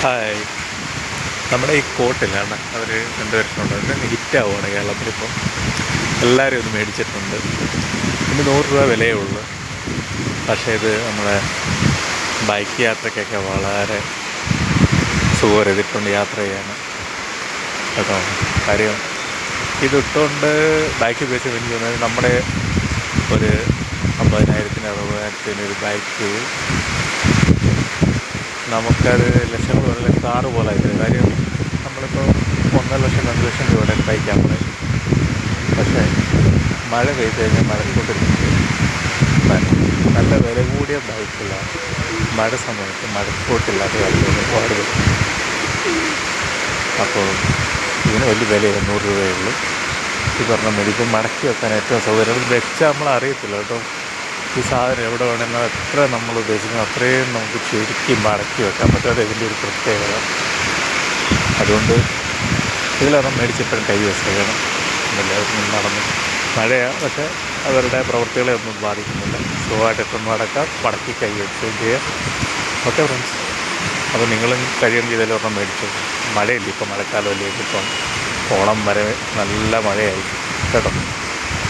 Hi. നമ്മുടെ ഈ കോട്ടിലാണ് അവർ രണ്ടുപേരുണ്ട്. അതിന് ഹിറ്റാവുകയാണ് കേരളത്തിലിപ്പം. എല്ലാവരും ഇത് മേടിച്ചിട്ടുണ്ട്. ഇതിന് 100 രൂപ വിലയേ ഉള്ളൂ. പക്ഷേ ഇത് നമ്മുടെ ബൈക്ക് യാത്രയ്ക്കൊക്കെ വളരെ സുഖം ഇതിട്ടുണ്ട് യാത്ര ചെയ്യാൻ കേട്ടോ. കാര്യം ഇതിട്ടുകൊണ്ട് ബൈക്ക് ഉപയോഗിച്ച് എനിക്ക് തോന്നുന്നത് നമ്മുടെ ഒരു 50,000-ന് 60,000-ന് ഒരു ബൈക്ക് നമുക്കത് ലക്ഷങ്ങൾ പോലെ കാറ് പോലെ ആയിരിക്കും. കാര്യം നമ്മളിപ്പോൾ 1.5 ലക്ഷം 2 ലക്ഷം രൂപയുടെ ബൈക്കാണ്. പക്ഷേ മഴ പെയ്ത് കഴിഞ്ഞാൽ മഴക്കൂട്ട് നല്ല വില കൂടിയ ബൈക്കുകളാണ്. മഴ സമയത്ത് മഴക്കൂട്ടില്ലാത്ത കാലത്ത് ഒരുപാട് വരും. അപ്പോൾ ഇതിന് വലിയ വിലയാണ്, 100 രൂപയേ ഉള്ളൂ. ഈ പറഞ്ഞ മേടിക്കും മടക്കി വെക്കാൻ ഏറ്റവും സൗകര്യം. അത് വെച്ചാൽ നമ്മൾ അറിയത്തില്ല കേട്ടോ. ഈ സാധനം എവിടെ വേണമെന്നാൽ എത്ര നമ്മൾ ഉദ്ദേശിക്കുന്നത് അത്രയും നമുക്ക് ശരിക്കും മടക്കി വെക്കാൻ പറ്റും. അത് ഇതിൻ്റെ ഒരു പ്രത്യേകത. അതുകൊണ്ട് ഇതിലൊരെണ്ണം മേടിച്ചപ്പോഴും കൈ വെച്ചേക്കണം. എല്ലാവർക്കും നടന്ന് മഴയാണ്, പക്ഷേ അവരുടെ പ്രവൃത്തികളെ ഒന്നും ബാധിക്കുന്നില്ല. സുഖമായിട്ടൊന്നും നടക്കാം, മടക്കി കൈ വെക്കുകയും ചെയ്യാം. ഓക്കെ ഫ്രണ്ട്സ്, അപ്പോൾ നിങ്ങളും കഴിയുമെങ്കിൽ ഇതിലൊരെണ്ണം മേടിച്ചു. മഴയില്ല, ഇപ്പം മഴക്കാലമല്ലേ. ഇപ്പം ഓണം വരെ നല്ല മഴയായിരിക്കും കേട്ടോ.